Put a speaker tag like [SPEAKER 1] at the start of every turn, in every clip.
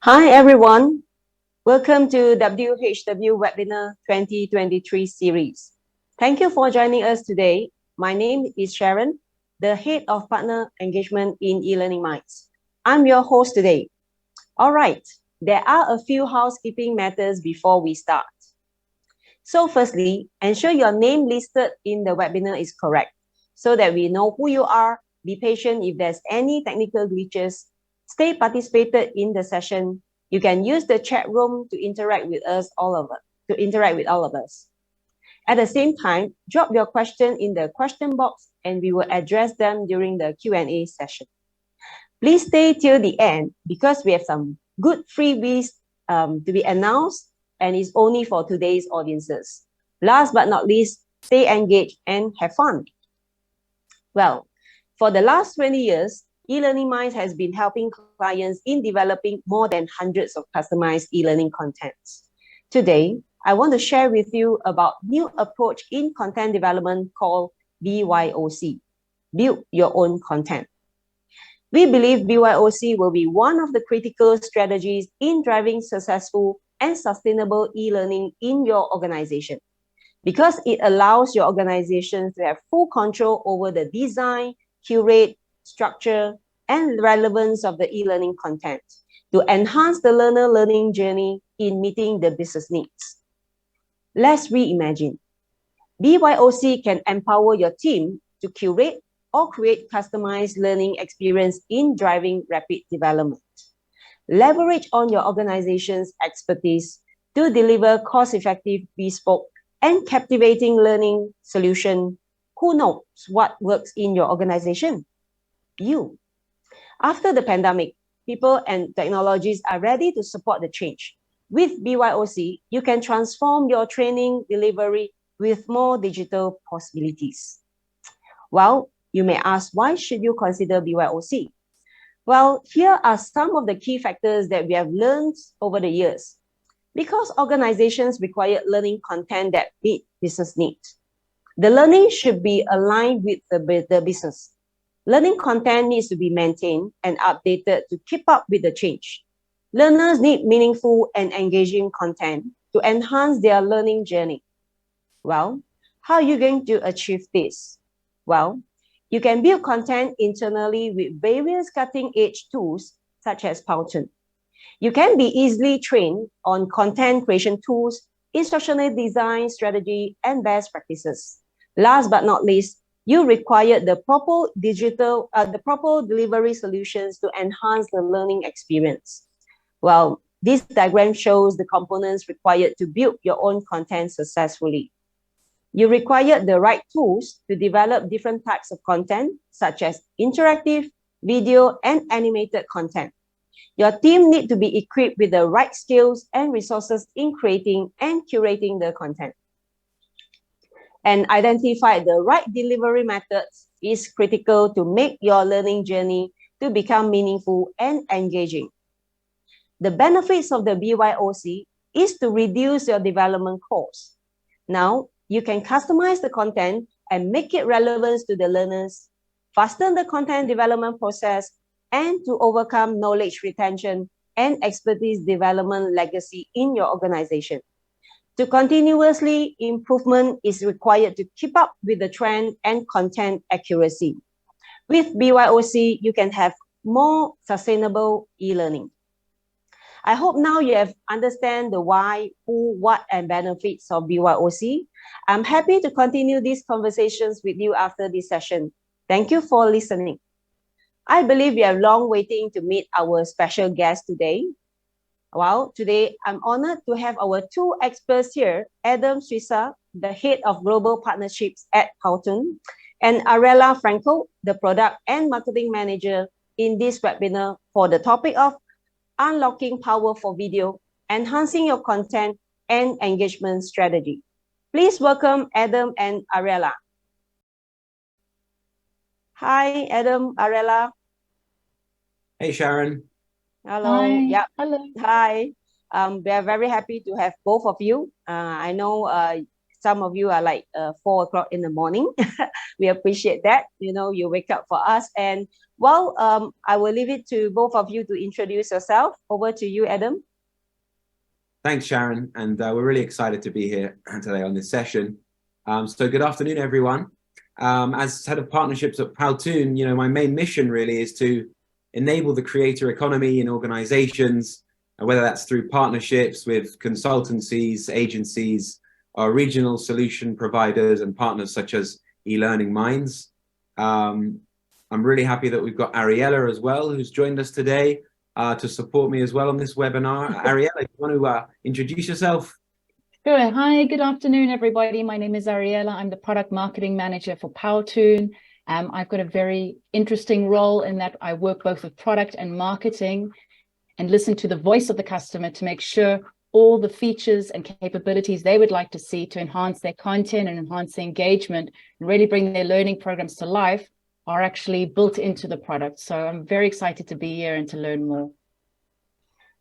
[SPEAKER 1] Hi everyone, welcome to WHW Webinar 2023 series. Thank you for joining us today. My name is Sharon, the Head of Partner Engagement in eLearning Minds. I'm your host today. All right, there are a few housekeeping matters before we start. So firstly, ensure your name listed in the webinar is correct so that we know who you are. Be patient if there's any technical glitches. Stay participated in the session. You can use the chat room to interact with all of us. At the same time, drop your question in the question box and we will address them during the Q&A session. Please stay till the end because we have some good freebies to be announced and it's only for today's audiences. Last but not least, stay engaged and have fun. Well, for the last 20 years, eLearning Minds has been helping clients in developing more than hundreds of customized e-learning contents. Today, I want to share with you about new approach in content development called BYOC, Build Your Own Content. We believe BYOC will be one of the critical strategies in driving successful and sustainable e-learning in your organization because it allows your organization to have full control over the design, curate, structure, and relevance of the e-learning content to enhance the learner learning journey in meeting the business needs. Let's reimagine. BYOC can empower your team to curate or create customized learning experience in driving rapid development. Leverage on your organization's expertise to deliver cost-effective, bespoke, and captivating learning solution. Who knows what works in your organization? You. After the pandemic, people and technologies are ready to support the change. With BYOC, you can transform your training delivery with more digital possibilities. Well, you may ask, why should you consider BYOC? Well, here are some of the key factors that we have learned over the years. Because organizations require learning content that meet business needs. The learning should be aligned with the business. Learning content needs to be maintained and updated to keep up with the change. Learners need meaningful and engaging content to enhance their learning journey. Well, how are you going to achieve this? Well, you can build content internally with various cutting-edge tools such as Powtoon. You can be easily trained on content creation tools, instructional design strategy, and best practices. Last but not least, you require the proper delivery solutions to enhance the learning experience. Well, this diagram shows the components required to build your own content successfully. You require the right tools to develop different types of content, such as interactive, video, and animated content. Your team needs to be equipped with the right skills and resources in creating and curating the content. And identify the right delivery methods is critical to make your learning journey to become meaningful and engaging. The benefits of the BYOC is to reduce your development costs. Now, you can customize the content and make it relevant to the learners, fasten the content development process, and to overcome knowledge retention and expertise development legacy in your organization. To continuously improvement is required to keep up with the trend and content accuracy. With BYOC, you can have more sustainable e-learning. I hope now you have understand the why, who, what, and benefits of BYOC. I'm happy to continue these conversations with you after this session. Thank you for listening. I believe you have long waiting to meet our special guest today. Well, today I'm honored to have our two experts here, Adam Suissa, the Head of Global Partnerships at Powtoon, and Arella Franco, the Product and Marketing Manager in this webinar for the topic of unlocking power for video, enhancing your content and engagement strategy. Please welcome Adam and Arella. Hi, Adam, Arella.
[SPEAKER 2] Hey, Sharon.
[SPEAKER 1] Hello.
[SPEAKER 3] Hi.
[SPEAKER 1] Yeah.
[SPEAKER 3] Hello.
[SPEAKER 1] Hi. We are very happy to have both of you. I know some of you are like 4 o'clock in the morning. We appreciate that. You know, you wake up for us. And well, I will leave it to both of you to introduce yourself. Over to you, Adam.
[SPEAKER 2] Thanks, Sharon. And we're really excited to be here today on this session. So good afternoon, everyone. As head of partnerships at Powtoon, you know, my main mission really is to enable the creator economy in organizations, whether that's through partnerships with consultancies, agencies, or regional solution providers and partners such as e-learning minds. I'm really happy that we've got Ariella as well, who's joined us today to support me as well on this webinar. Ariella, you want to introduce yourself?
[SPEAKER 3] Sure. Hi, good afternoon, everybody. My name is Ariella. I'm the product marketing manager for Powtoon. I've got a very interesting role in that I work both with product and marketing and listen to the voice of the customer to make sure all the features and capabilities they would like to see to enhance their content and enhance their engagement and really bring their learning programs to life are actually built into the product. So I'm very excited to be here and to learn more.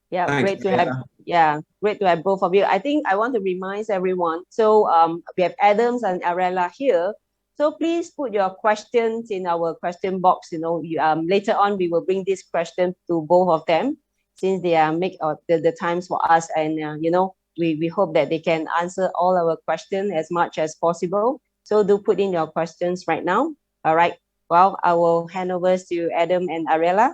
[SPEAKER 1] Yeah,
[SPEAKER 2] Thanks,
[SPEAKER 1] great to have both of you. I think I want to remind everyone. So we have Adams and Ariella here. So please put your questions in our question box. You know, later on we will bring this question to both of them, since they are make the times for us, and you know, we hope that they can answer all our questions as much as possible. So do put in your questions right now. All right. Well, I will hand over to Adam and Ariella.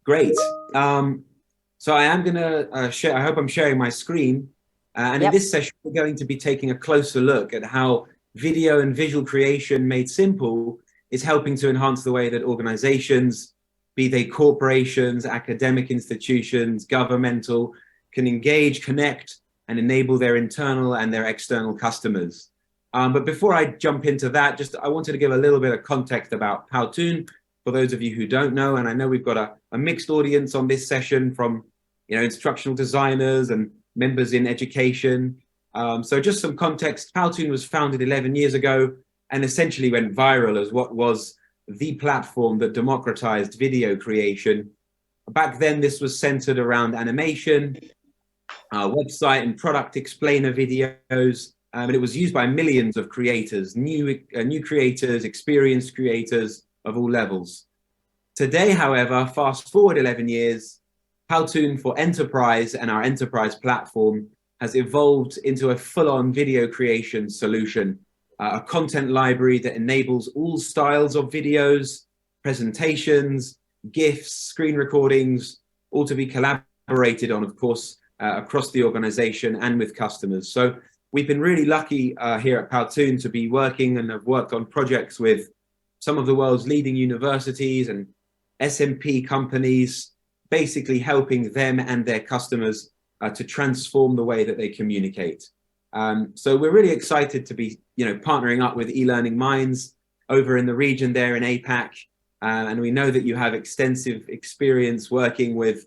[SPEAKER 2] Great. So I am going to share, I hope I'm sharing my screen. And in this session, we're going to be taking a closer look at how video and visual creation made simple is helping to enhance the way that organizations, be they corporations, academic institutions, governmental, can engage, connect, and enable their internal and their external customers. But before I jump into that, I wanted to give a little bit of context about Powtoon for those of you who don't know. And I know we've got a mixed audience on this session from, you know, instructional designers and members in education. So just some context, Powtoon was founded 11 years ago and essentially went viral as what was the platform that democratized video creation. Back then, this was centered around animation, website and product explainer videos, and it was used by millions of creators, new creators, experienced creators of all levels. Today, however, fast forward 11 years, Powtoon for Enterprise and our enterprise platform has evolved into a full-on video creation solution, a content library that enables all styles of videos, presentations, GIFs, screen recordings, all to be collaborated on, of course, across the organization and with customers. So we've been really lucky here at Powtoon to be working and have worked on projects with some of the world's leading universities and SMP companies, basically helping them and their customers to transform the way that they communicate. So we're really excited to be, you know, partnering up with e-learning minds over in the region there in APAC. And we know that you have extensive experience working with,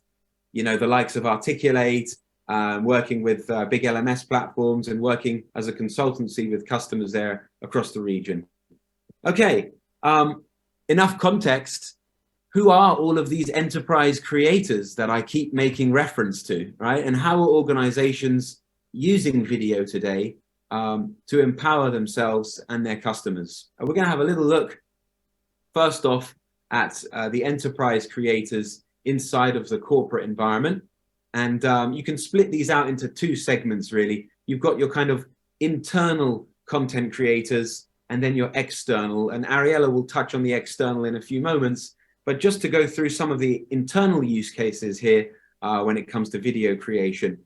[SPEAKER 2] you know, the likes of Articulate, working with big LMS platforms and working as a consultancy with customers there across the region. Okay, enough context. Who are all of these enterprise creators that I keep making reference to, right? And how are organizations using video today to empower themselves and their customers? And we're going to have a little look, first off, at the enterprise creators inside of the corporate environment. And you can split these out into two segments, really. You've got your kind of internal content creators and then your external. And Ariella will touch on the external in a few moments. But just to go through some of the internal use cases here when it comes to video creation,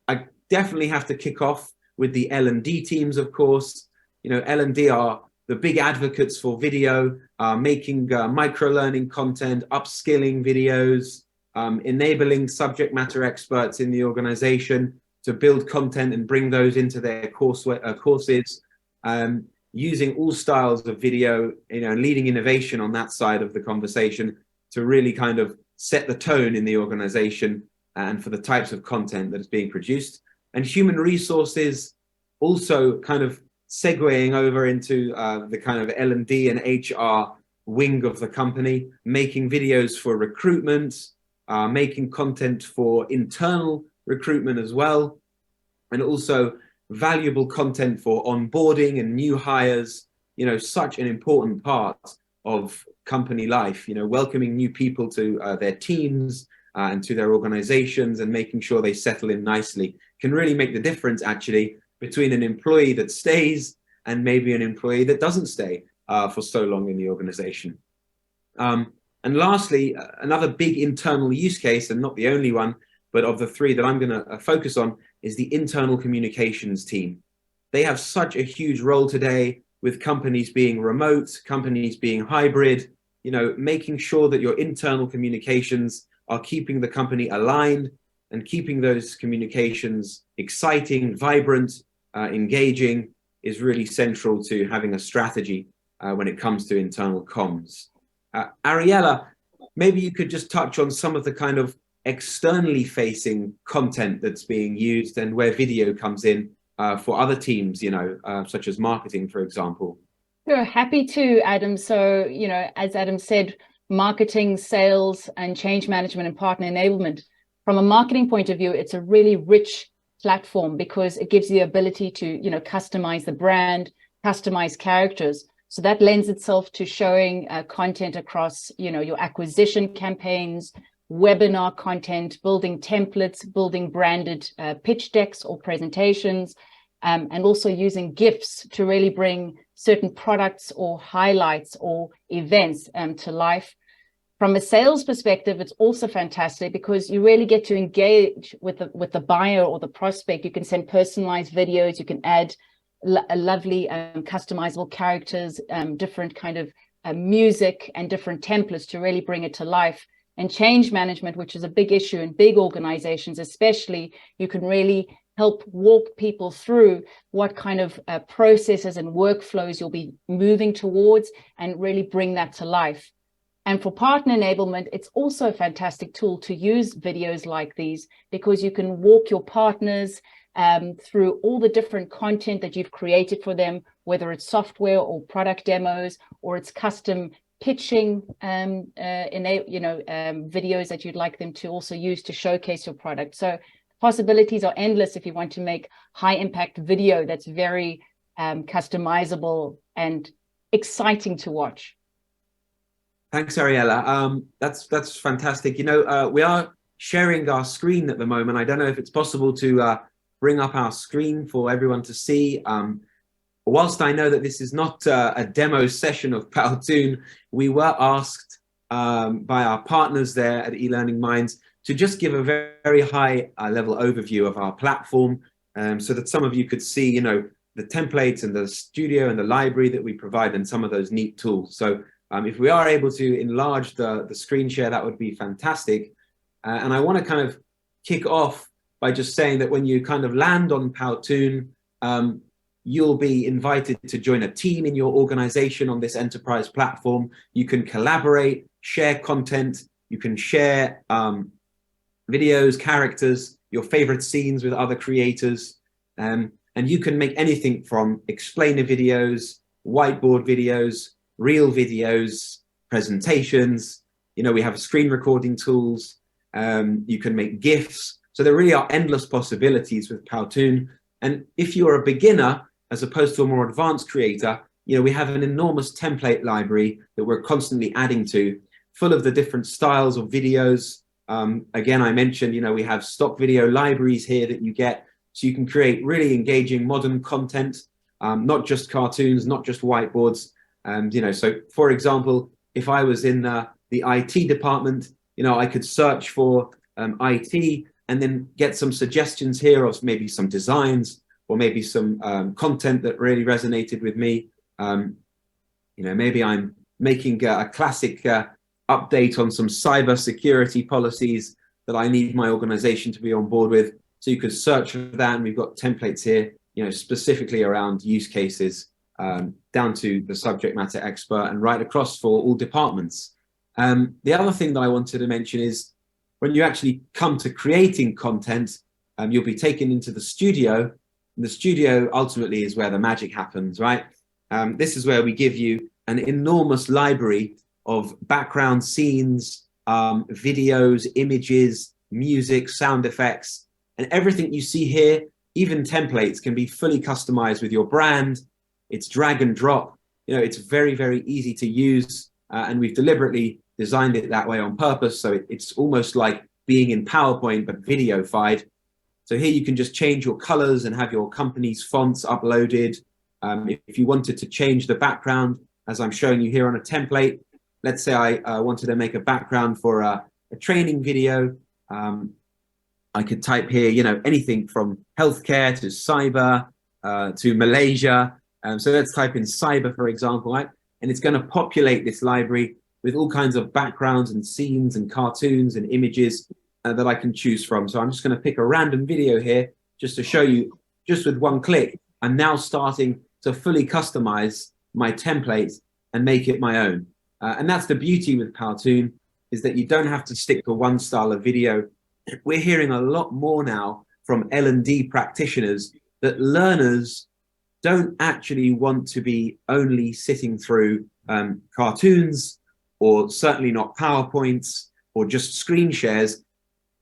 [SPEAKER 2] I definitely have to kick off with the L&D teams, of course. You know, L&D are the big advocates for video, making micro-learning content, upskilling videos, enabling subject matter experts in the organization to build content and bring those into their courses, using all styles of video, you know, leading innovation on that side of the conversation to really kind of set the tone in the organization and for the types of content that is being produced. And human resources also kind of segueing over into the kind of L&D and HR wing of the company, making videos for recruitment, making content for internal recruitment as well, and also valuable content for onboarding and new hires, you know, such an important part of company life, you know, welcoming new people to their teams and to their organizations and making sure they settle in nicely can really make the difference actually between an employee that stays and maybe an employee that doesn't stay for so long in the organization. And lastly, another big internal use case, and not the only one, but of the three that I'm going to focus on, is the internal communications team. They have such a huge role today with companies being remote, companies being hybrid, you know, making sure that your internal communications are keeping the company aligned and keeping those communications exciting, vibrant, engaging is really central to having a strategy when it comes to internal comms. Ariella, maybe you could just touch on some of the kind of externally facing content that's being used and where video comes in for other teams, you know, such as marketing, for example.
[SPEAKER 3] Sure, happy to, Adam. So, you know, as Adam said, marketing, sales, and change management and partner enablement. From a marketing point of view, it's a really rich platform because it gives you the ability to, you know, customize the brand, customize characters. So that lends itself to showing content across, you know, your acquisition campaigns, webinar content, building templates, building branded pitch decks or presentations, and also using GIFs to really bring certain products or highlights or events to life. From a sales perspective, it's also fantastic because you really get to engage with the buyer or the prospect. You can send personalized videos, you can add lovely customizable characters, different kind of music and different templates to really bring it to life. And change management, which is a big issue in big organizations, especially, you can really help walk people through what kind of processes and workflows you'll be moving towards and really bring that to life. And for partner enablement, it's also a fantastic tool to use videos like these because you can walk your partners through all the different content that you've created for them, whether it's software or product demos, or it's custom pitching videos that you'd like them to also use to showcase your product. So possibilities are endless if you want to make high impact video that's very customizable and exciting to watch.
[SPEAKER 2] Thanks, Ariella. That's fantastic. You know, we are sharing our screen at the moment. I don't know if it's possible to bring up our screen for everyone to see. Whilst I know that this is not a demo session of Powtoon, we were asked by our partners there at eLearning Minds to just give a very, very high level overview of our platform so that some of you could see, you know, the templates and the studio and the library that we provide and some of those neat tools. So if we are able to enlarge the screen share, that would be fantastic. And I want to kind of kick off by just saying that when you kind of land on Powtoon, you'll be invited to join a team in your organization on this enterprise platform. You can collaborate, share content, you can share videos, characters, your favorite scenes with other creators. And you can make anything from explainer videos, whiteboard videos, reel videos, presentations. You know, we have screen recording tools. You can make GIFs. So there really are endless possibilities with Powtoon. And if you're a beginner, as opposed to a more advanced creator, you know, we have an enormous template library that we're constantly adding to, full of the different styles of videos. Again, I mentioned, you know, we have stock video libraries here that you get, so you can create really engaging modern content, not just cartoons, not just whiteboards. You know, so for example, if I was in the IT department, you know, I could search for IT and then get some suggestions here of maybe some designs or maybe some content that really resonated with me. You know, maybe I'm making a classic update on some cyber security policies that I need my organization to be on board with. So you could search for that, and we've got templates here, you know, specifically around use cases, down to the subject matter expert and right across for all departments. The other thing that I wanted to mention is when you actually come to creating content, you'll be taken into the studio. And the studio ultimately is where the magic happens, right? This is where we give you an enormous library of background scenes, videos, images, music, sound effects, and everything you see here, even templates, can be fully customized with your brand. It's drag and drop. You know, it's very, very easy to use, and we've deliberately designed it that way on purpose. So it's almost like being in PowerPoint, but videofied. So here you can just change your colors and have your company's fonts uploaded. If you wanted to change the background, as I'm showing you here on a template, let's say I wanted to make a background for a training video. I could type here, you know, anything from healthcare to cyber to Malaysia. So let's type in cyber, for example, right? And it's going to populate this library with all kinds of backgrounds and scenes and cartoons and images that I can choose from. So I'm just going to pick a random video here just to show you, just with one click, I'm now starting to fully customize my template and make it my own. And that's the beauty with Powtoon, is that you don't have to stick to one style of video. We're hearing a lot more now from L&D practitioners that learners don't actually want to be only sitting through cartoons, or certainly not PowerPoints or just screen shares.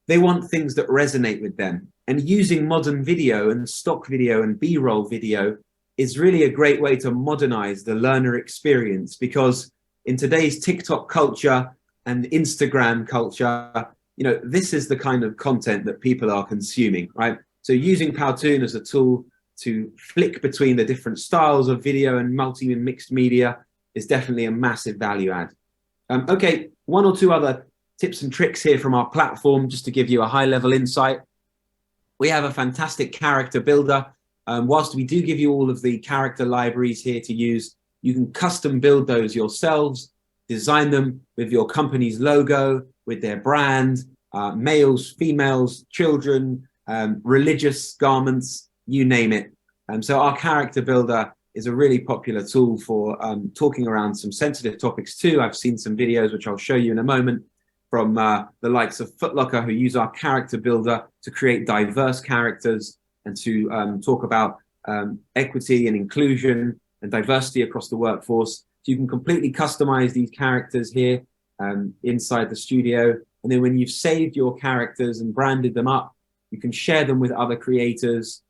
[SPEAKER 2] They want things that resonate with them. And using modern video and stock video and B-roll video is really a great way to modernize the learner experience, because in today's TikTok culture and Instagram culture, you know, this is the kind of content that people are consuming, right? So using Powtoon as a tool to flick between the different styles of video and multi and mixed media is definitely a massive value add. Okay, one or two other tips and tricks here from our platform, just to give you a high level insight. We have a fantastic character builder. Whilst we do give you all of the character libraries here to use, you can custom build those yourselves, design them with your company's logo, with their brand, males, females, children, religious garments, you name it. So our character builder is a really popular tool for talking around some sensitive topics too. I've seen some videos, which I'll show you in a moment, from the likes of Foot Locker, who use our character builder to create diverse characters and to talk about equity and inclusion and diversity across the workforce. So you can completely customize these characters here inside the studio. And then when you've saved your characters and branded them up, you can share them with other creators.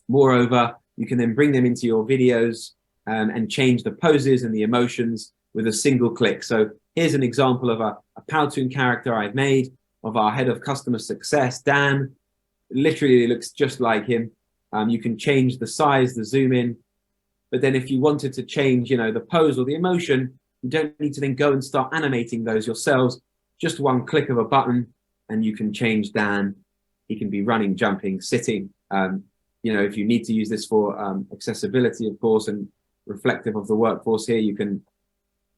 [SPEAKER 2] Moreover, you can then bring them into your videos and change the poses and the emotions with a single click. So here's an example of a Powtoon character I've made of our head of customer success, Dan. Literally looks just like him. You can change the size, the zoom in. But then if you wanted to change, you know, the pose or the emotion, you don't need to then go and start animating those yourselves. Just one click of a button and you can change Dan. He can be running, jumping, sitting. You know, if you need to use this for accessibility, of course, and reflective of the workforce here, you can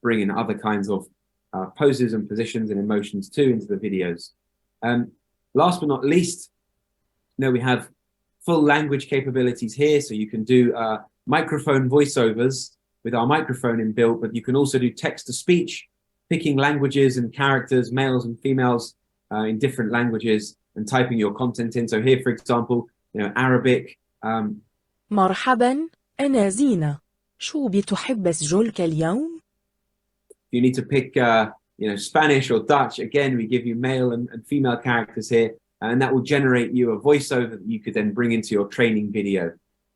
[SPEAKER 2] bring in other kinds of poses and positions and emotions too into the videos. Last but not least, you know, we have full language capabilities here. So you can do microphone voiceovers with our microphone inbuilt, but you can also do text to speech, picking languages and characters, males and females in different languages, and typing your content in. So here, for example, you know, Arabic.
[SPEAKER 4] مرحبا أنا زينة شو بتحب أسجلك اليوم؟
[SPEAKER 2] You need to pick you know, Spanish or Dutch. Again, we give you male and female characters here, and that will generate you a voiceover that you could then bring into your training video.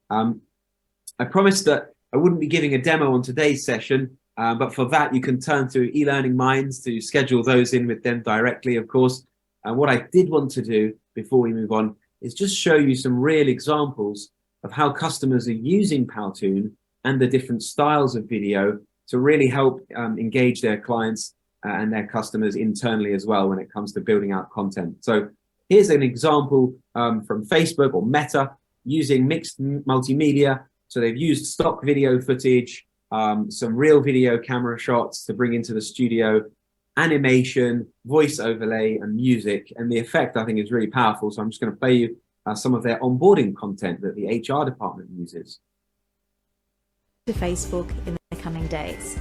[SPEAKER 2] I promised that I wouldn't be giving a demo on today's session, but for that you can turn to eLearning Minds to schedule those in with them directly, of course. And what I did want to do before we move on is just show you some real examples of how customers are using Powtoon and the different styles of video to really help engage their clients and their customers internally as well when it comes to building out content. So here's an example from Facebook or Meta using mixed multimedia. So they've used stock video footage, some real video camera shots to bring into the studio, animation, voice overlay, and music. And the effect, I think, is really powerful. So I'm just going to play you some of their onboarding content that the HR department uses.
[SPEAKER 5] To Facebook in the coming days.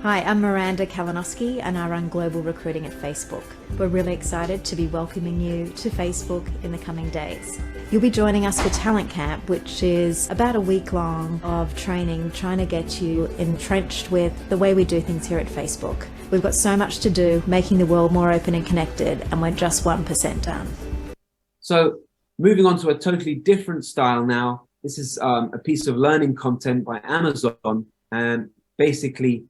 [SPEAKER 5] Hi, I'm Miranda Kalinowski and I run Global Recruiting at Facebook. We're really excited to be welcoming you to Facebook in the coming days. You'll be joining us for Talent Camp, which is about a week long of training, trying to get you entrenched with the way we do things here at Facebook. We've got so much to do, making the world more open and connected, and we're just 1% done.
[SPEAKER 2] So Moving on to a totally different style now. This is a piece of learning content by Amazon, and basically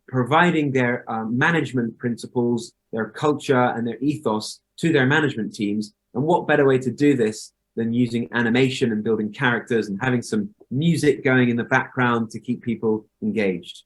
[SPEAKER 2] providing their management principles, their culture, and their ethos to their management teams. And what better way to do this than using animation and building characters and having some music going in the background to keep people engaged.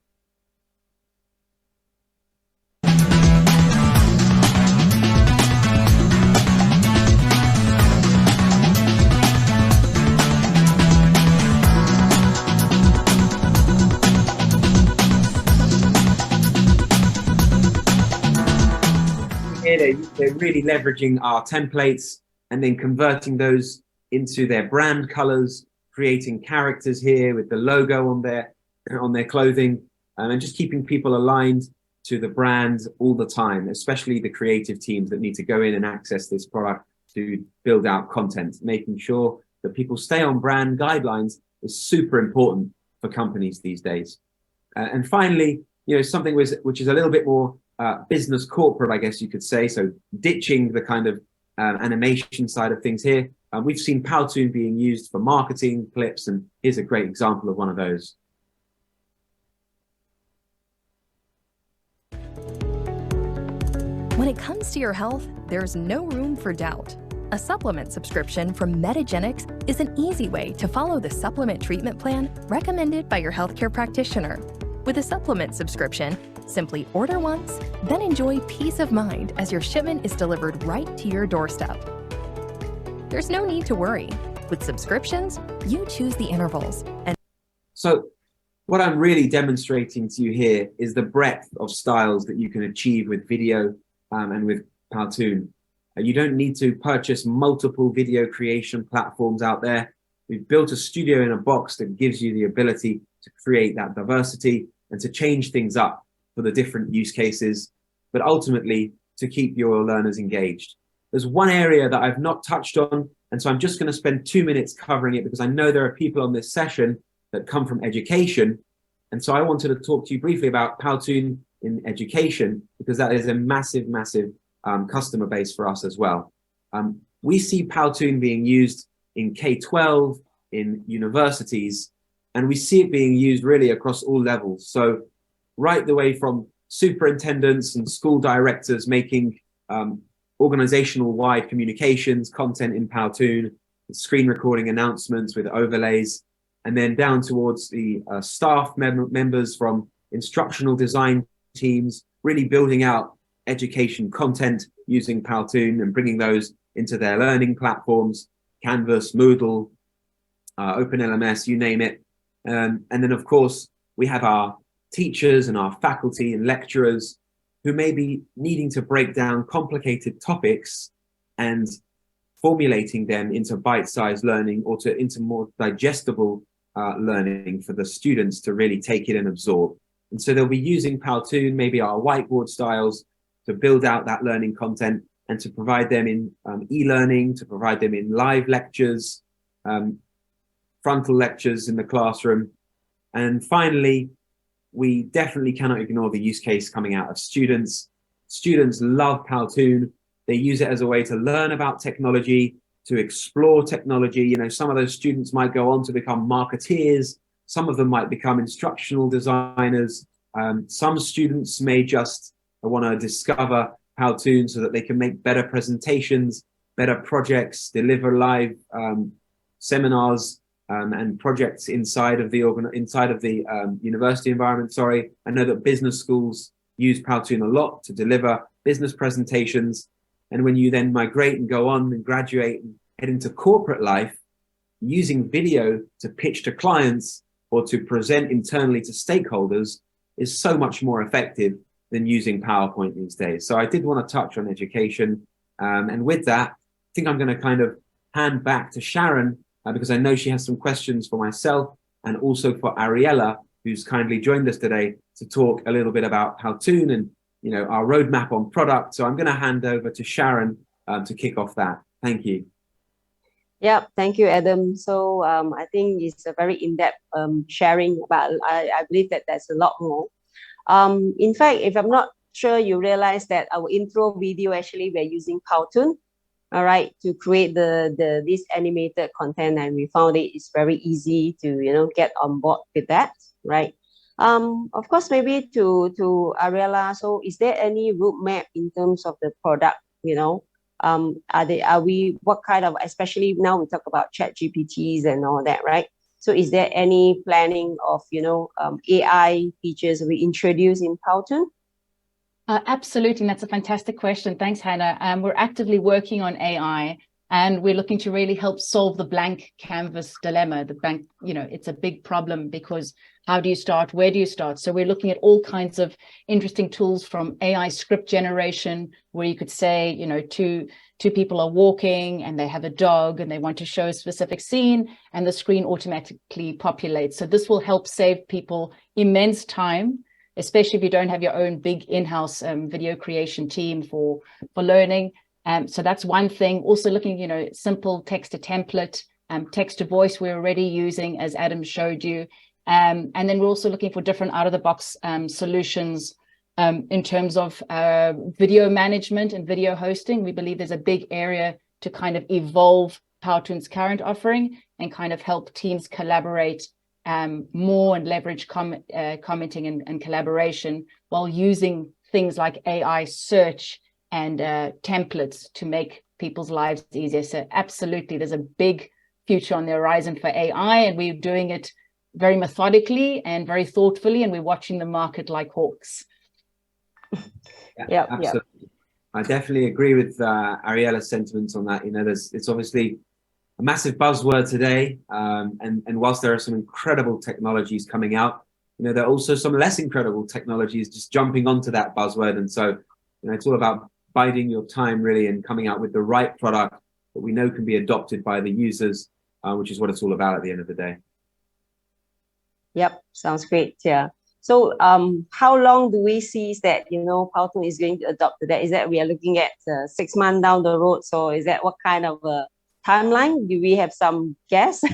[SPEAKER 2] Here they're really leveraging our templates and then converting those into their brand colors, creating characters here with the logo on their clothing, and just keeping people aligned to the brand all the time, especially the creative teams that need to go in and access this product to build out content. Making sure that people stay on brand guidelines is super important for companies these days. And finally, something which is a little bit more business corporate, I guess you could say. So ditching the kind of animation side of things here. We've seen Powtoon being used for marketing clips, and here's a great example of one of those.
[SPEAKER 6] When it comes to your health, there's no room for doubt. A supplement subscription from Metagenics is an easy way to follow the supplement treatment plan recommended by your healthcare practitioner. With a supplement subscription, simply order once, then enjoy peace of mind as your shipment is delivered right to your doorstep. There's no need to worry. With subscriptions, you choose the intervals.
[SPEAKER 2] So what I'm really demonstrating to you here is the breadth of styles that you can achieve with video and with Powtoon. You don't need to purchase multiple video creation platforms out there. We've built a studio in a box that gives you the ability to create that diversity and to change things up for the different use cases, but ultimately to keep your learners engaged. There's one area that I've not touched on, and so I'm just going to spend 2 minutes covering it because I know there are people on this session that come from education. And so I wanted to talk to you briefly about Powtoon in education, because that is a massive, massive customer base for us as well. We see Powtoon being used in K-12, in universities, and we see it being used really across all levels. So right the way from superintendents and school directors making organizational-wide communications, content in Powtoon, screen recording announcements with overlays, and then down towards the staff members from instructional design teams, really building out education content using Powtoon and bringing those into their learning platforms, Canvas, Moodle, OpenLMS, you name it. And then, of course, we have our teachers and our faculty and lecturers who may be needing to break down complicated topics and formulating them into bite-sized learning or into more digestible learning for the students to really take it and absorb. And so they'll be using Powtoon, maybe our whiteboard styles, to build out that learning content and to provide them in e-learning, to provide them in live lectures, frontal lectures in the classroom. And finally, we definitely cannot ignore the use case coming out of students. Students love Powtoon. They use it as a way to learn about technology, to explore technology. Some of those students might go on to become marketeers. Some of them might become instructional designers. Some students may just want to discover Powtoon so that they can make better presentations, better projects, deliver live seminars and projects inside of the university environment. Sorry, I know that business schools use Powtoon a lot to deliver business presentations. And when you then migrate and go on and graduate and head into corporate life, using video to pitch to clients or to present internally to stakeholders is so much more effective than using PowerPoint these days. So I did want to touch on education. And with that, I think I'm going to kind of hand back to Sharon because I know she has some questions for myself and also for Ariella, who's kindly joined us today to talk a little bit about Powtoon and our roadmap on product. So I'm going to hand over to Sharon to kick off that. Thank you.
[SPEAKER 1] Yeah, thank you, Adam. So I think it's a very in-depth sharing, but I believe that there's a lot more. In fact, if I'm not sure you realize that our intro video, actually, we're using Powtoon. all right, to create this animated content, and we found it's very easy to, you know, get on board with that, right? Of course, maybe to Ariella, so is there any roadmap in terms of the product, you know? What kind of, especially now we talk about chat GPTs and all that, right? So is there any planning of, you know, AI features we introduce in Powtoon?
[SPEAKER 3] Absolutely, and that's a fantastic question. Thanks, Hannah. We're actively working on AI, and we're looking to really help solve the blank canvas dilemma. The blank, you know, it's a big problem because how do you start? Where do you start? So we're looking at all kinds of interesting tools, from AI script generation, where you could say, you know, two people are walking and they have a dog and they want to show a specific scene, and the screen automatically populates. So this will help save people immense time, especially if you don't have your own big in-house video creation team for learning. So that's one thing. Also looking, you know, simple text to template, text to voice we're already using, as Adam showed you. And then we're also looking for different out-of-the-box solutions in terms of video management and video hosting. We believe there's a big area to kind of evolve Powtoon's current offering and kind of help teams collaborate more and leverage commenting and collaboration while using things like AI search and templates to make people's lives easier. So absolutely, there's a big future on the horizon for AI, and we're doing it very methodically and very thoughtfully, and we're watching the market like hawks.
[SPEAKER 2] Yeah, absolutely. Yep. I definitely agree with Ariella's sentiments on that. You know, it's obviously a massive buzzword today, and whilst there are some incredible technologies coming out, you know, there are also some less incredible technologies just jumping onto that buzzword. And so, you know, it's all about biding your time really and coming out with the right product that we know can be adopted by the users, which is what it's all about at the end of the day.
[SPEAKER 1] Yep, sounds great. Yeah. So how long do we see that, you know, Powtoon is going to adopt that? Is that we are looking at 6 months down the road? So is that what kind of a timeline? Do we have some guess?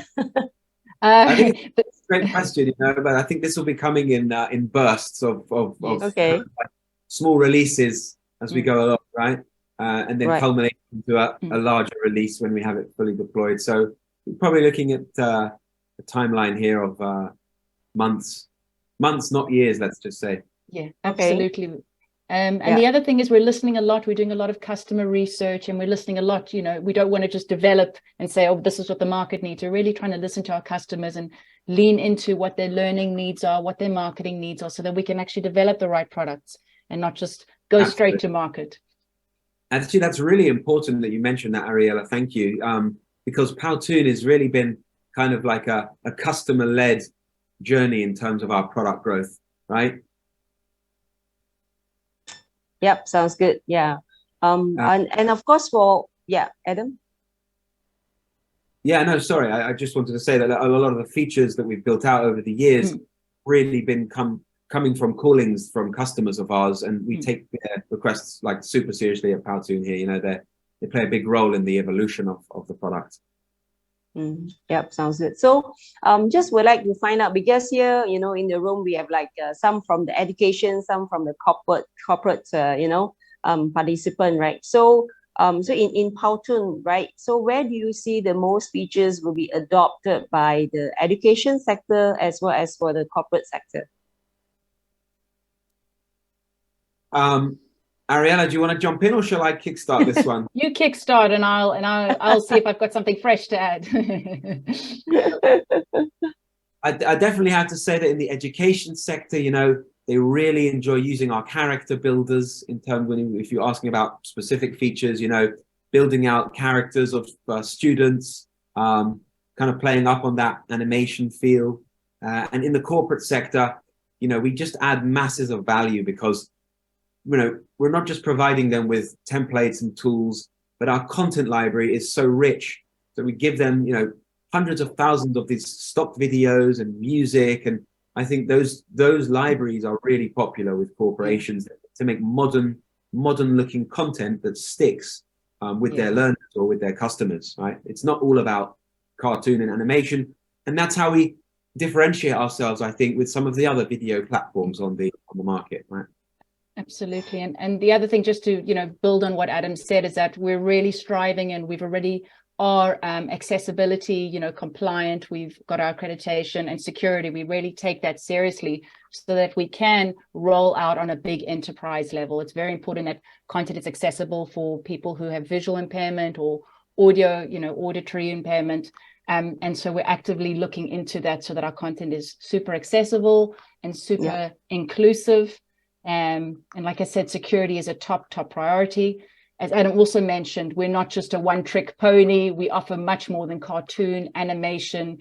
[SPEAKER 2] I think it's a great question, you know, but I think this will be coming in bursts of
[SPEAKER 1] okay.
[SPEAKER 2] Like small releases as we go along, right? And then culminate into a larger release when we have it fully deployed. So we're probably looking at a timeline here of months, not years, let's just say.
[SPEAKER 3] Yeah, absolutely. Okay. And the other thing is we're listening a lot. We're doing a lot of customer research, and we're listening a lot. You know, we don't want to just develop and say, oh, this is what the market needs. We're really trying to listen to our customers and lean into what their learning needs are, what their marketing needs are, so that we can actually develop the right products and not just go straight to market.
[SPEAKER 2] Actually, that's really important that you mentioned that, Ariella. Thank you. Because Powtoon has really been kind of like a customer-led journey in terms of our product growth, right?
[SPEAKER 1] Yep, sounds good. Yeah. And of course Adam.
[SPEAKER 2] Yeah, no, sorry. I just wanted to say that a lot of the features that we've built out over the years really been coming from callings from customers of ours, and we take their requests like super seriously at Powtoon here. You know, they play a big role in the evolution of the product.
[SPEAKER 1] Yep, sounds good. So just would like to find out, because here, you know, in the room we have like some from the education, some from the corporate you know, participant, right? So so in Powtoon, right, so where do you see the most features will be adopted by the education sector as well as for the corporate sector?
[SPEAKER 2] Ariella, do you want to jump in, or shall I kickstart this one?
[SPEAKER 3] You kickstart, and I'll see if I've got something fresh to add.
[SPEAKER 2] I definitely have to say that in the education sector, you know, they really enjoy using our character builders in terms when if you're asking about specific features, you know, building out characters of students, kind of playing up on that animation feel. And in the corporate sector, you know, we just add masses of value because, you know, we're not just providing them with templates and tools, but our content library is so rich that we give them, you know, hundreds of thousands of these stock videos and music. And I think those libraries are really popular with corporations to make modern looking content that sticks with their learners or with their customers, right? It's not all about cartoon and animation. And that's how we differentiate ourselves, I think, with some of the other video platforms on the market, right?
[SPEAKER 3] Absolutely. And the other thing, just to, build on what Adam said, is that we're really striving, and we've already are accessibility, compliant. We've got our accreditation and security. We really take that seriously so that we can roll out on a big enterprise level. It's very important that content is accessible for people who have visual impairment or audio, auditory impairment. And so we're actively looking into that so that our content is super accessible and super inclusive. And like I said, security is a top priority. As Adam also mentioned, we're not just a one-trick pony. We offer much more than cartoon, animation,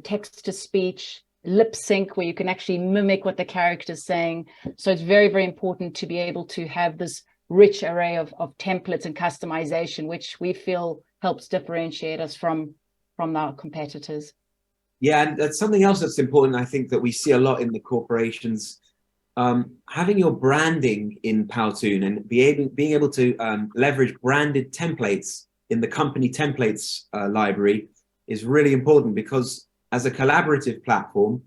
[SPEAKER 3] text-to-speech, lip sync, where you can actually mimic what the character's saying. So it's very, very important to be able to have this rich array of templates and customization, which we feel helps differentiate us from our competitors.
[SPEAKER 2] Yeah, and that's something else that's important, I think, that we see a lot in the corporations. Having your branding in Powtoon and being able to leverage branded templates in the company templates library is really important, because as a collaborative platform,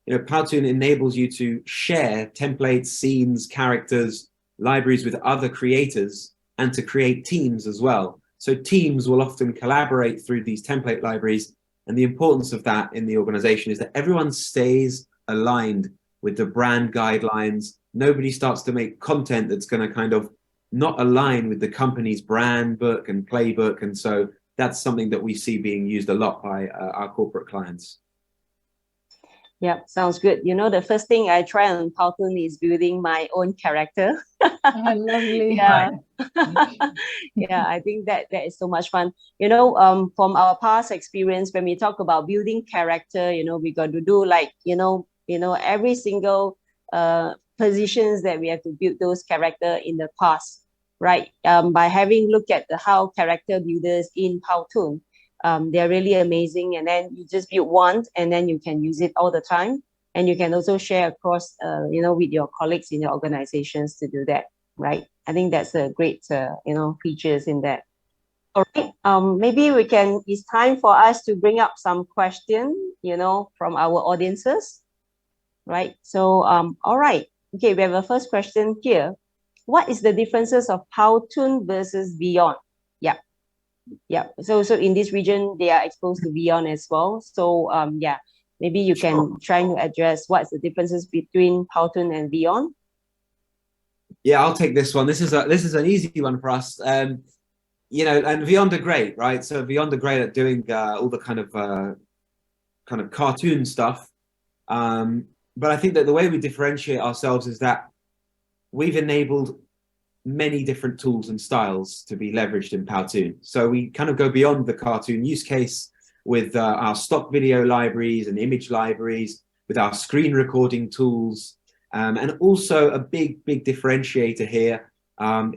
[SPEAKER 2] Powtoon enables you to share templates, scenes, characters, libraries with other creators, and to create teams as well. So teams will often collaborate through these template libraries, and the importance of that in the organization is that everyone stays aligned with the brand guidelines. Nobody starts to make content that's going to kind of not align with the company's brand book and playbook. And so that's something that we see being used a lot by our corporate clients.
[SPEAKER 1] Yeah, sounds good. The first thing I try on Powtoon is building my own character.
[SPEAKER 3] Oh, lovely.
[SPEAKER 1] Yeah. Yeah, I think that is so much fun. From our past experience, when we talk about building character, we got to do like, every single positions that we have to build those character in the past, right? By having looked at how character builders in Powtoon, they're really amazing. And then you just build one, and then you can use it all the time. And you can also share across, with your colleagues in your organizations to do that, right? I think that's a great, features in that. All right. Maybe it's time for us to bring up some questions, from our audiences. Right. So, all right. Okay, we have a first question here. What is the differences of Powtoon versus Beyond? Yeah. Yeah. So in this region, they are exposed to Beyond as well. So, maybe you can try to address what's the differences between Powtoon and Beyond.
[SPEAKER 2] Yeah, I'll take this one. This is an easy one for us. And Beyond are great, right? So Beyond are great at doing all the kind of cartoon stuff. But I think that the way we differentiate ourselves is that we've enabled many different tools and styles to be leveraged in Powtoon. So we kind of go beyond the cartoon use case with our stock video libraries and image libraries, with our screen recording tools. And also a big differentiator here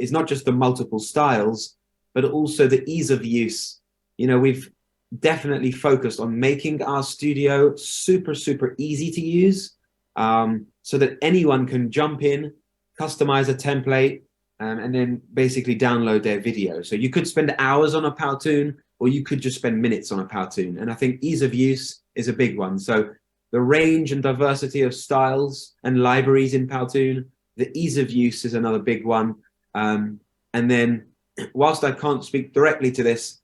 [SPEAKER 2] is not just the multiple styles, but also the ease of use. We've definitely focused on making our studio super easy to use, so that anyone can jump in, customize a template, and then basically download their video. So you could spend hours on a Powtoon, or you could just spend minutes on a Powtoon. And I think ease of use is a big one. So the range and diversity of styles and libraries in Powtoon, the ease of use is another big one. And then, whilst I can't speak directly to this,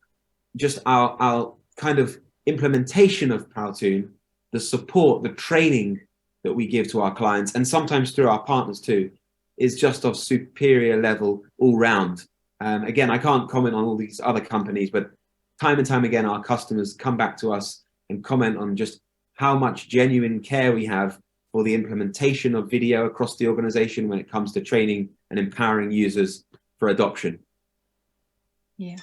[SPEAKER 2] just our kind of implementation of Powtoon, the support, the training that we give to our clients, and sometimes through our partners too, is just of superior level all round. Again, I can't comment on all these other companies, but time and time again, our customers come back to us and comment on just how much genuine care we have for the implementation of video across the organization when it comes to training and empowering users for adoption.
[SPEAKER 3] Yeah,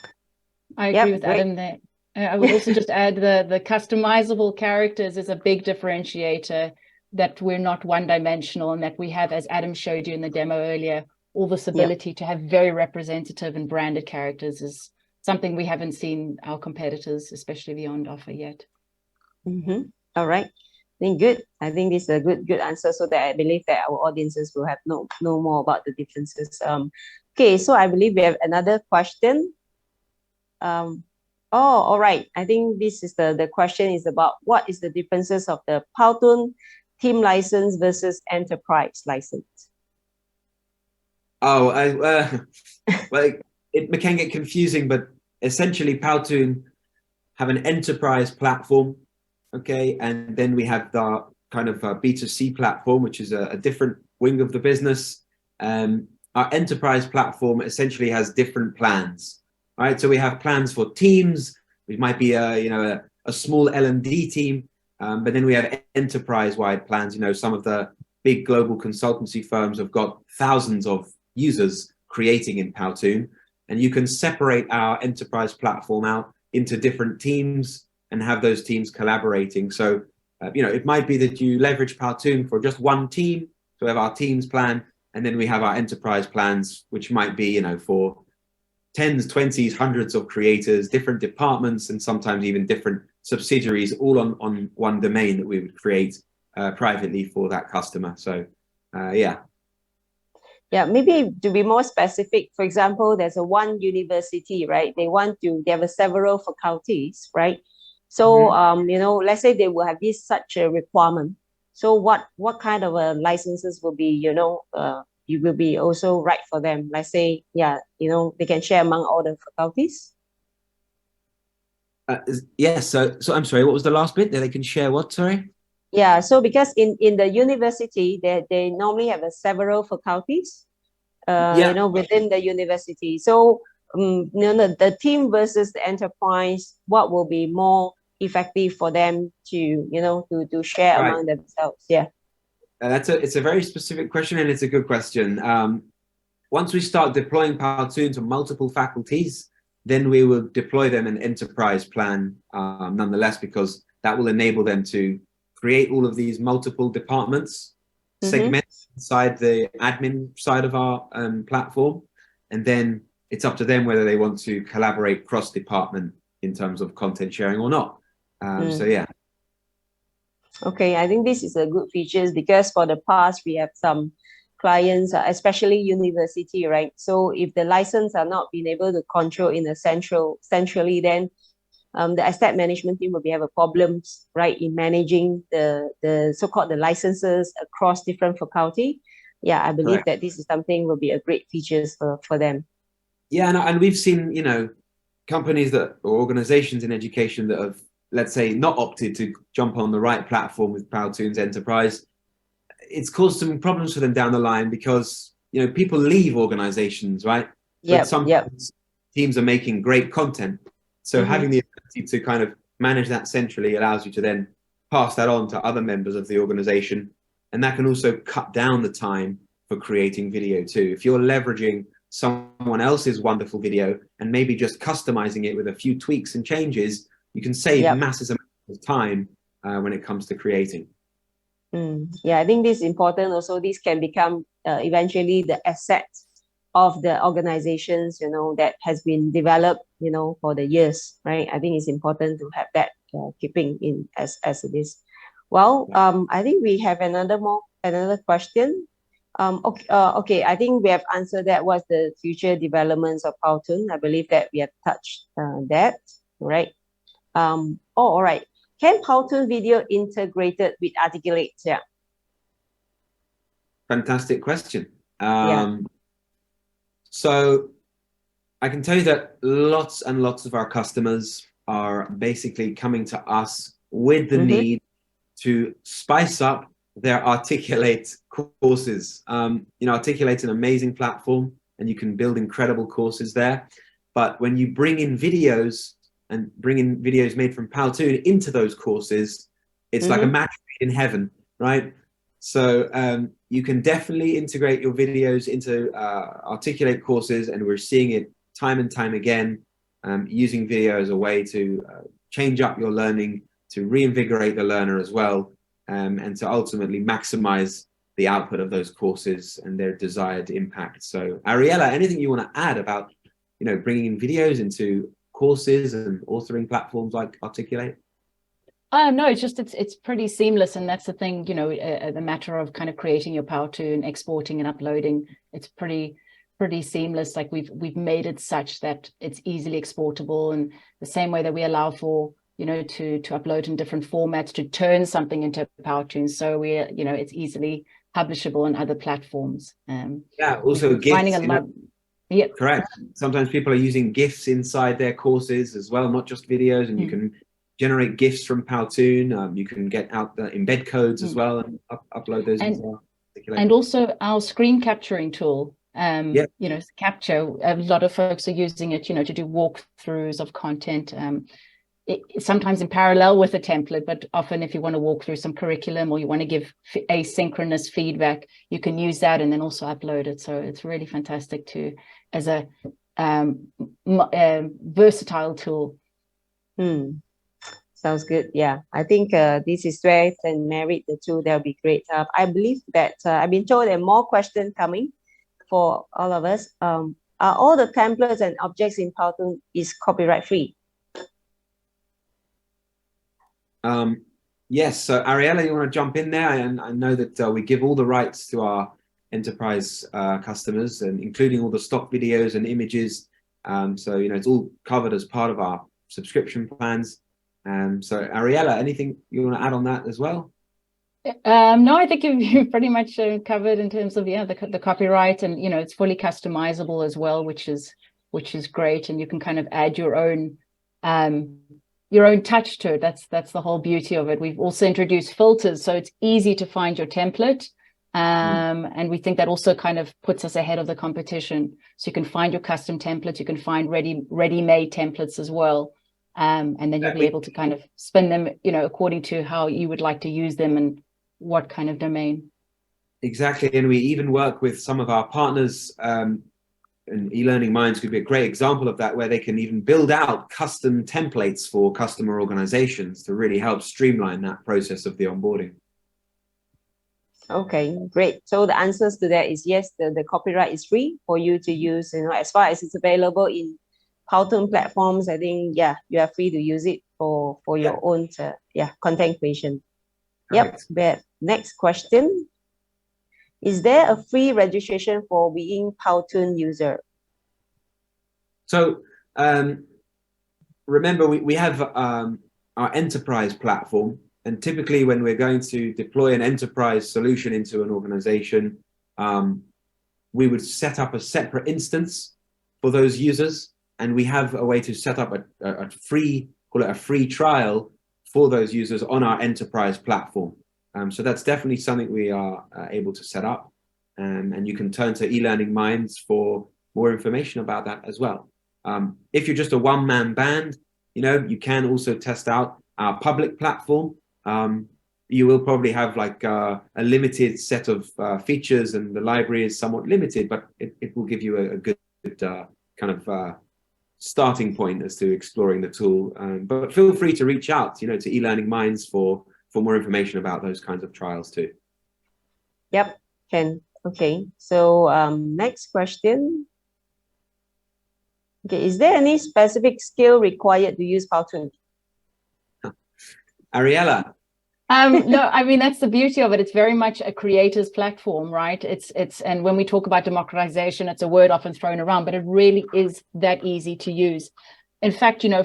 [SPEAKER 3] I agree with Adam there. I would also just add the customizable characters is a big differentiator, that we're not one-dimensional, and that we have, as Adam showed you in the demo earlier, all this ability to have very representative and branded characters is something we haven't seen our competitors, especially Beyond, offer yet.
[SPEAKER 1] Mm-hmm. All right. I think good. I think this is a good answer, so that I believe that our audiences will have know more about the differences. Okay, so I believe we have another question. All right. I think this is the question is about what is the differences of the Powtoon team license versus enterprise license.
[SPEAKER 2] Oh, well, it can get confusing, but essentially Powtoon have an enterprise platform, okay? And then we have the kind of B2C platform, which is a different wing of the business. Our enterprise platform essentially has different plans, right? So we have plans for teams, which might be a small L&D team, but then we have enterprise-wide plans. Some of the big global consultancy firms have got thousands of users creating in Powtoon, and you can separate our enterprise platform out into different teams and have those teams collaborating. So, it might be that you leverage Powtoon for just one team. So we have our teams plan, and then we have our enterprise plans, which might be, for tens, 20s, hundreds of creators, different departments, and sometimes even different subsidiaries, all on one domain that we would create privately for that customer. So, yeah.
[SPEAKER 1] Yeah, maybe to be more specific, for example, there's a one university, right? They have several faculties, right? So, let's say they will have such a requirement. So what kind of licenses will be, you will be also right for them? Let's say, they can share among all the faculties.
[SPEAKER 2] Yes. So I'm sorry, what was the last bit? That they can share what? Sorry.
[SPEAKER 1] Yeah. So because in the university, they normally have several faculties, within the university. So, the team versus the enterprise, what will be more effective for them to, to share among themselves? Yeah.
[SPEAKER 2] It's a very specific question, and it's a good question. Once we start deploying Powtoon to multiple faculties, then we will deploy them an enterprise plan, nonetheless, because that will enable them to create all of these multiple departments, segments inside the admin side of our platform, and then it's up to them whether they want to collaborate cross-department in terms of content sharing or not. So yeah.
[SPEAKER 1] Okay, I think this is a good feature because for the past we have some clients, especially university, right? So if the license are not being able to control in a centrally, then the asset management team will have a problems, right, in managing the so-called the licenses across different faculty. Yeah, I believe that this is something will be a great features for them.
[SPEAKER 2] Yeah, and we've seen, companies or organizations in education that have, let's say, not opted to jump on the right platform with Powtoon's enterprise. It's caused some problems for them down the line because, people leave organizations, right?
[SPEAKER 1] Yeah.
[SPEAKER 2] But sometimes teams are making great content. So having the ability to kind of manage that centrally allows you to then pass that on to other members of the organization. And that can also cut down the time for creating video too. If you're leveraging someone else's wonderful video and maybe just customizing it with a few tweaks and changes, you can save massive amounts of time when it comes to creating.
[SPEAKER 1] Yeah, I think this is important. Also, this can become eventually the asset of the organizations, that has been developed, for the years, right? I think it's important to have that keeping in as it is. Well, I think we have another question. Okay, I think we have answered that. What's the future developments of Powtoon? I believe that we have touched that, right? All right. Can Powtoon video integrated with Articulate? Yeah.
[SPEAKER 2] Fantastic question. So I can tell you that lots and lots of our customers are basically coming to us with the need to spice up their Articulate courses. Articulate's an amazing platform and you can build incredible courses there. But when you bring in videos and bring in videos made from Powtoon into those courses, it's like a match made in heaven, right? So you can definitely integrate your videos into Articulate courses, and we're seeing it time and time again, using video as a way to change up your learning, to reinvigorate the learner as well, and to ultimately maximize the output of those courses and their desired impact. So Ariella, anything you want to add about, bringing in videos into courses and authoring platforms like Articulate?
[SPEAKER 3] No, it's pretty seamless, and that's the thing, the matter of kind of creating your Powtoon, exporting and uploading. It's pretty seamless. Like we've made it such that it's easily exportable, and the same way that we allow for to upload in different formats to turn something into Powtoon. So it's easily publishable on other platforms.
[SPEAKER 2] Yeah, also GIFs,
[SPEAKER 3] finding a lot. Yeah,
[SPEAKER 2] correct. Sometimes people are using GIFs inside their courses as well, not just videos, and you can generate GIFs from Powtoon. You can get out the embed codes as well and upload those as well.
[SPEAKER 3] And also our screen capturing tool. You know, Capture, a lot of folks are using it, you know, to do walkthroughs of content, sometimes in parallel with a template, but often if you want to walk through some curriculum or you want to give asynchronous feedback, you can use that and then also upload it. So it's really fantastic as a versatile tool.
[SPEAKER 1] Sounds good. Yeah, I think this is where you can marry the two. That'll be great. I believe that I've been told there are more questions coming for all of us. Are all the templates and objects in Powtoon is copyright free?
[SPEAKER 2] Yes. So Ariella, you want to jump in there? And I know that we give all the rights to our enterprise customers, and including all the stock videos and images. So, you know, it's all covered as part of our subscription plans. So Ariella, anything you want to add on that as well?
[SPEAKER 3] No, I think you've pretty much covered in terms of the copyright, and you know, it's fully customizable as well, which is great, and you can kind of add your own touch to it. That's the whole beauty of it. We've also introduced filters, so it's easy to find your template, and we think that also kind of puts us ahead of the competition. So you can find your custom templates, you can find ready-made templates as well, and then you'll be able to kind of spin them, you know, according to how you would like to use them and what kind of domain.
[SPEAKER 2] Exactly, and we even work with some of our partners, and eLearning Minds could be a great example of that, where they can even build out custom templates for customer organizations to really help streamline that process of the onboarding.
[SPEAKER 1] Okay, great. So the answers to that is yes, the copyright is free for you to use, you know, as far as it's available in Powtoon platforms. I think, yeah, you are free to use it for your own content creation. Yep. But next question. Is there a free registration for being Powtoon user?
[SPEAKER 2] So remember, we have our enterprise platform, and typically when we're going to deploy an enterprise solution into an organization, we would set up a separate instance for those users, and we have a way to set up a free, call it a free trial for those users on our enterprise platform. So that's definitely something we are able to set up, and you can turn to eLearning Minds for more information about that as well. If you're just a one-man band, you know, you can also test out our public platform. You will probably have like a limited set of features, and the library is somewhat limited, but it will give you a good kind of starting point as to exploring the tool. But feel free to reach out, you know, to eLearning Minds for more information about those kinds of trials too.
[SPEAKER 1] Yep, can. Okay, so next question. Okay, is there any specific skill required to use Powtoon?
[SPEAKER 2] Ariella.
[SPEAKER 3] No, I mean, that's the beauty of it. It's very much a creator's platform, right? And when we talk about democratization, it's a word often thrown around, but it really is that easy to use. In fact, you know,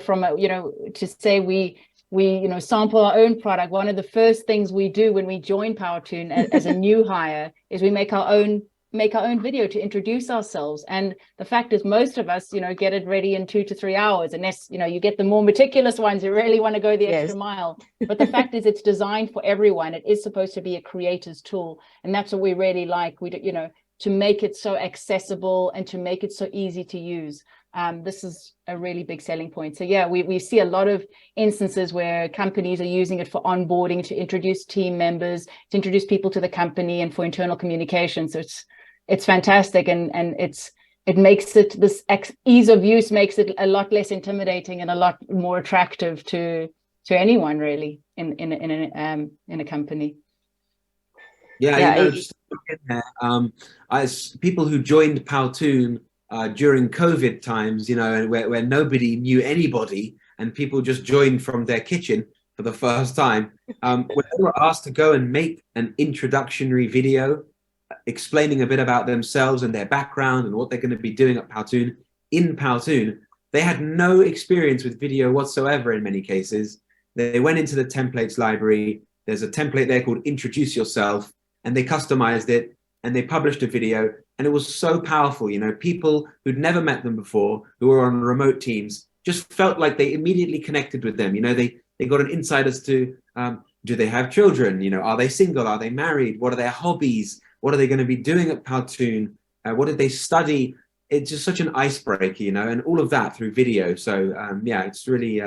[SPEAKER 3] to say we sample our own product, one of the first things we do when we join Powtoon as a new hire is we make our own video to introduce ourselves. And the fact is, most of us, you know, get it ready in 2 to 3 hours, unless, you know, you get the more meticulous ones who really want to go the extra mile. But the fact is, it's designed for everyone. It is supposed to be a creator's tool, and that's what we really like. We, you know, to make it so accessible and to make it so easy to use. This is a really big selling point. So yeah, we see a lot of instances where companies are using it for onboarding, to introduce team members, to introduce people to the company, and for internal communication. So it's fantastic, and it makes it, this ease of use makes it a lot less intimidating and a lot more attractive to anyone really in a company.
[SPEAKER 2] Yeah, you know, just in there, as people who joined Powtoon during COVID times, you know, where nobody knew anybody and people just joined from their kitchen for the first time, when they were asked to go and make an introductory video explaining a bit about themselves and their background and what they're going to be doing at Powtoon, they had no experience with video whatsoever in many cases. They went into the templates library. There's a template there called Introduce Yourself. and they customized it and they published a video, and it was so powerful. You know, people who'd never met them before, who were on remote teams, just felt like they immediately connected with them. You know, they got an insight as to do they have children? You know, are they single? Are they married? What are their hobbies? What are they going to be doing at Powtoon? What did they study? It's just such an icebreaker, you know, and all of that through video. So yeah, it's really,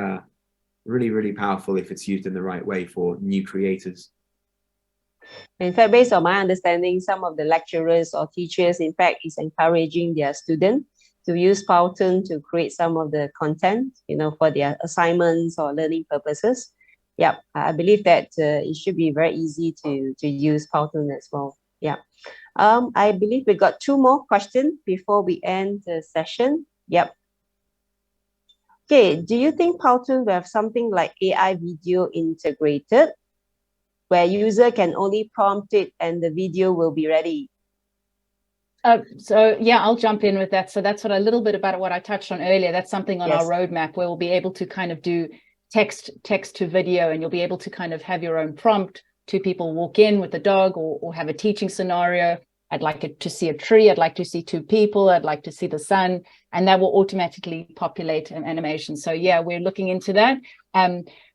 [SPEAKER 2] really powerful if it's used in the right way for new creators.
[SPEAKER 1] In fact, based on my understanding, some of the lecturers or teachers, in fact, is encouraging their students to use Powtoon to create some of the content, you know, for their assignments or learning purposes. Yeah, I believe that it should be very easy to use Powtoon as well. Yeah. I believe we got 2 more questions before we end the session. Yep. Okay, do you think Powtoon will have something like AI video integrated, where user can only prompt it and the video will be ready?
[SPEAKER 3] So yeah, I'll jump in with that. So that's a little bit about what I touched on earlier. That's something on our roadmap where we'll be able to kind of do text to video, and you'll be able to kind of have your own prompt to people walk in with the dog, or have a teaching scenario. I'd like it to see a tree. I'd like to see 2 people. I'd like to see the sun, and that will automatically populate an animation. So yeah, we're looking into that.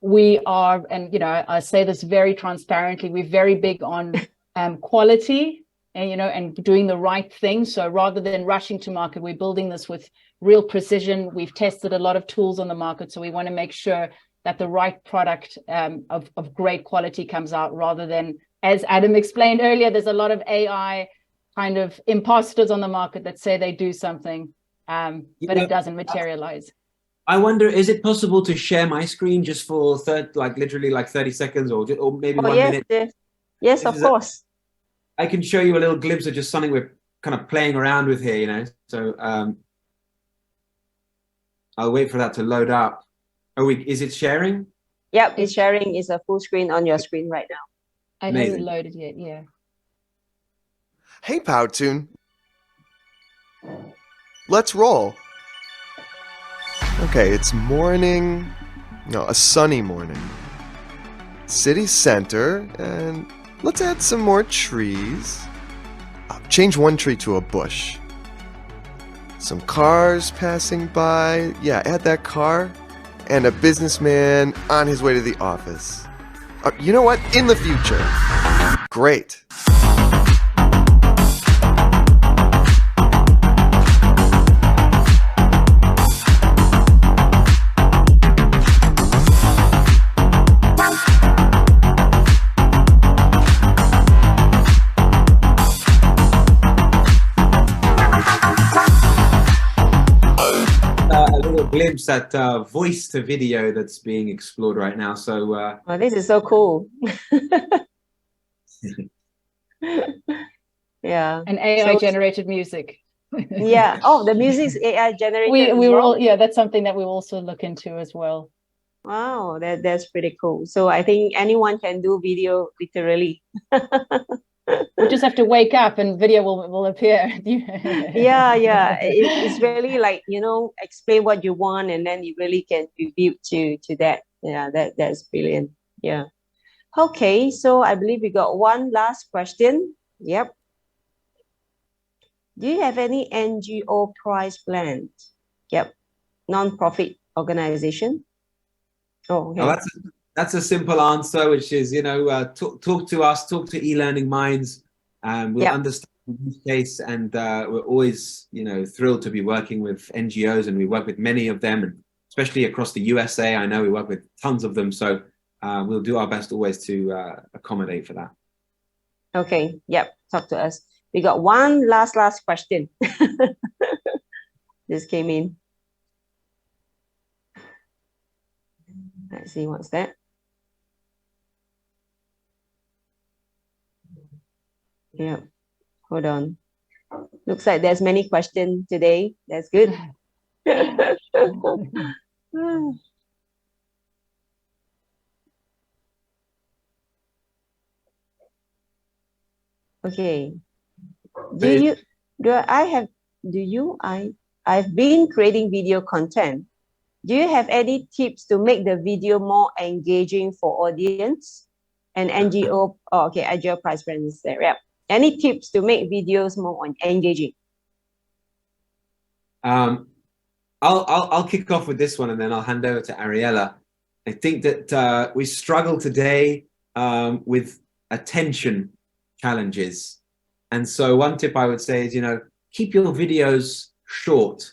[SPEAKER 3] We are, and you know, I say this very transparently, we're very big on quality and, you know, and doing the right thing. So rather than rushing to market, we're building this with real precision. We've tested a lot of tools on the market, so we want to make sure that the right product of great quality comes out, rather than, as Adam explained earlier, there's a lot of AI kind of imposters on the market that say they do something, but it doesn't materialize.
[SPEAKER 2] I wonder, is it possible to share my screen just for literally 30 seconds or maybe 1 minute?
[SPEAKER 1] Yes, of course.
[SPEAKER 2] I can show you a little glimpse of just something we're kind of playing around with here, you know. So I'll wait for that to load up. Is it sharing?
[SPEAKER 1] Yep, it's sharing. It's a full screen on your screen right now.
[SPEAKER 3] I haven't loaded yet, yeah.
[SPEAKER 7] Hey, Powtoon. Let's roll. Okay, it's morning. No, a sunny morning. City center, and let's add some more trees. Change 1 tree to a bush. Some cars passing by. Yeah, add that car. And a businessman on his way to the office. You know what? In the future. Great.
[SPEAKER 2] Glimpse at voice to video that's being explored right now. So
[SPEAKER 1] oh, this is so cool. Yeah.
[SPEAKER 3] And AI generated music.
[SPEAKER 1] Yeah. Oh, the music is AI generated.
[SPEAKER 3] We were all, yeah, that's something that we also look into as well.
[SPEAKER 1] Wow, that's pretty cool. So I think anyone can do video literally.
[SPEAKER 3] We just have to wake up and video will appear.
[SPEAKER 1] Yeah. It's really like, you know, explain what you want, and then you really can contribute to that. Yeah, that's brilliant. Yeah. Okay, so I believe we got one last question. Yep. Do you have any NGO prize planned? Yep. Non-profit organization. Oh, okay.
[SPEAKER 2] Well, that's a simple answer, which is, you know, talk to us, talk to e-learning minds, and we'll understand the use case. And we're always, you know, thrilled to be working with NGOs, and we work with many of them, and especially across the USA. I know we work with tons of them, so we'll do our best always to accommodate for that.
[SPEAKER 1] Okay. Yep. Talk to us. We got one last question. This came in. Let's see what's that. Yeah, hold on. Looks like there's many questions today. That's good. Okay. I've been creating video content. Do you have any tips to make the video more engaging for audience? and NGO. Oh, okay, Agile Price Brands there. Yeah. Any tips to make videos more engaging?
[SPEAKER 2] I'll kick off with this one, and then I'll hand over to Ariella. I think that we struggle today with attention challenges. And so one tip I would say is, keep your videos short,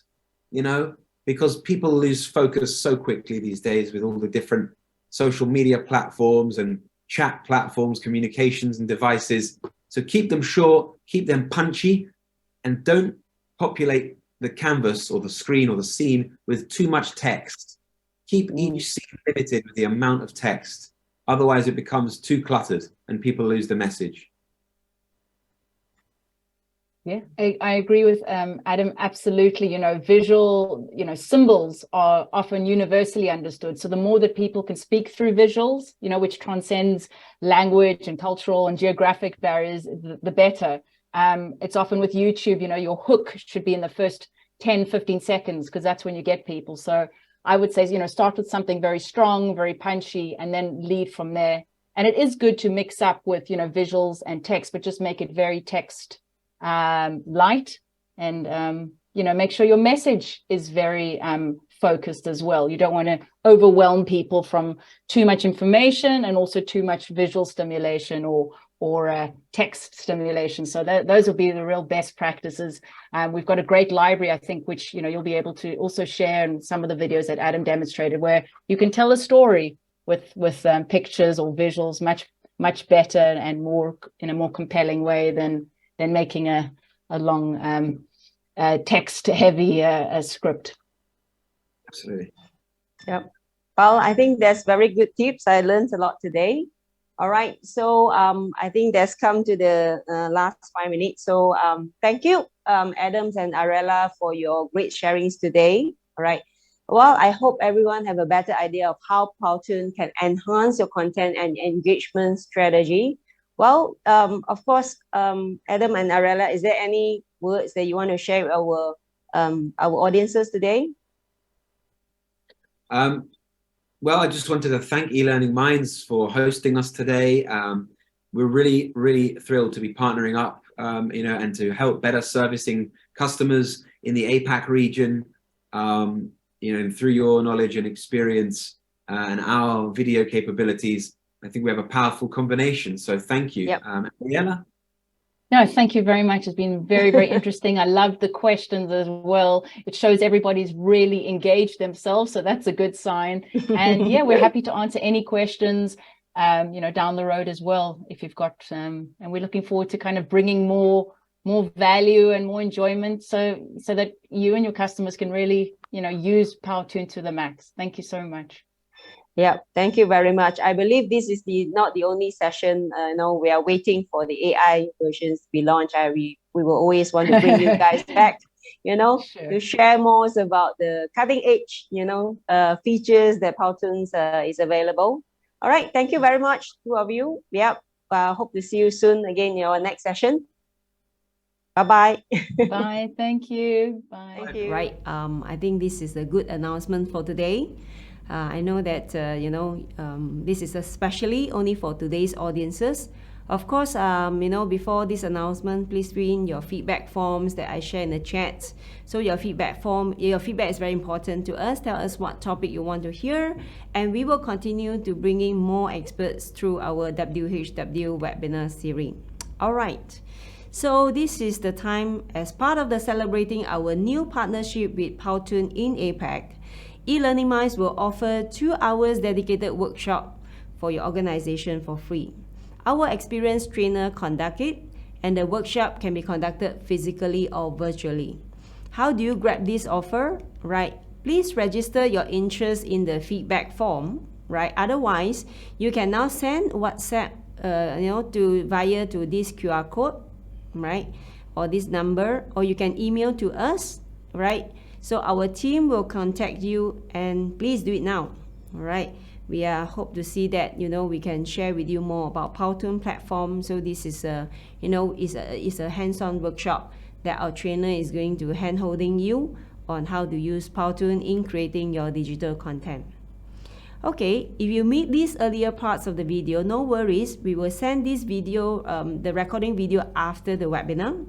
[SPEAKER 2] because people lose focus so quickly these days with all the different social media platforms and chat platforms, communications and devices. So keep them short, keep them punchy, and don't populate the canvas or the screen or the scene with too much text. Keep each scene limited with the amount of text. Otherwise, it becomes too cluttered and people lose the message.
[SPEAKER 3] Yeah, I agree with Adam, absolutely. Visual, symbols are often universally understood. So the more that people can speak through visuals, which transcends language and cultural and geographic barriers, the better. It's often with YouTube, your hook should be in the first 10, 15 seconds, because that's when you get people. So I would say, start with something very strong, very punchy, and then lead from there. And it is good to mix up with, visuals and text, but just make it very text light, and make sure your message is very focused as well. You don't want to overwhelm people from too much information and also too much visual stimulation or text stimulation. So those will be the real best practices. We've got a great library, I think, which you'll be able to also share in some of the videos that Adam demonstrated, where you can tell a story with pictures or visuals much better and more in a more compelling way than making a long text heavy script.
[SPEAKER 2] Absolutely.
[SPEAKER 1] Yep. Well, I think that's very good tips. I learned a lot today. All right. So I think that's come to the last 5 minutes. So thank you, Adams and Ariella, for your great sharings today. All right. Well, I hope everyone have a better idea of how Powtoon can enhance your content and engagement strategy. Well, of course, Adam and Ariella, is there any words that you want to share with our audiences today?
[SPEAKER 2] Well, I just wanted to thank eLearning Minds for hosting us today. We're really, really thrilled to be partnering up, and to help better servicing customers in the APAC region, and through your knowledge and experience and our video capabilities. I think we have a powerful combination. So thank you.
[SPEAKER 1] Yep.
[SPEAKER 2] Ariella?
[SPEAKER 3] No, thank you very much. It's been very, very interesting. I love the questions as well. It shows everybody's really engaged themselves. So that's a good sign. And yeah, we're happy to answer any questions, down the road as well, if you've got, and we're looking forward to kind of bringing more value and more enjoyment so that you and your customers can really, use Powtoon to the max. Thank you so much.
[SPEAKER 1] Yeah, thank you very much. I believe this is not the only session. We are waiting for the AI versions to be launched. We will always want to bring you guys back,
[SPEAKER 3] Sure.
[SPEAKER 1] to share more about the cutting edge, features that Powtoon is available. All right, thank you very much, two of you. Yeah, hope to see you soon again in our next session. Bye-bye.
[SPEAKER 3] Bye. Thank you. Bye.
[SPEAKER 1] Thank you.
[SPEAKER 8] Right. I think this is a good announcement for today. I know that, this is especially only for today's audiences. Of course, before this announcement, please fill in your feedback forms that I share in the chat. So your feedback is very important to us. Tell us what topic you want to hear, and we will continue to bring in more experts through our WHW webinar series. All right. So this is the time as part of the celebrating our new partnership with Powtoon in APAC. eLearning Minds will offer 2 hours dedicated workshop for your organization for free. Our experienced trainer conduct it, and the workshop can be conducted physically or virtually. How do you grab this offer? Right, please register your interest in the feedback form. Right, otherwise you can now send WhatsApp, to this QR code, right, or this number, or you can email to us, right. So our team will contact you, and please do it now. All right. We hope to see that we can share with you more about Powtoon platform. So this is a hands-on workshop that our trainer is going to hand-holding you on how to use Powtoon in creating your digital content. Okay, if you missed these earlier parts of the video, no worries. We will send this video, the recording video after the webinar.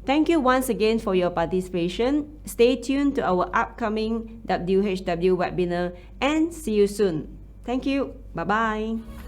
[SPEAKER 8] Thank you once again for your participation. Stay tuned to our upcoming WHW webinar and see you soon. Thank you. Bye-bye.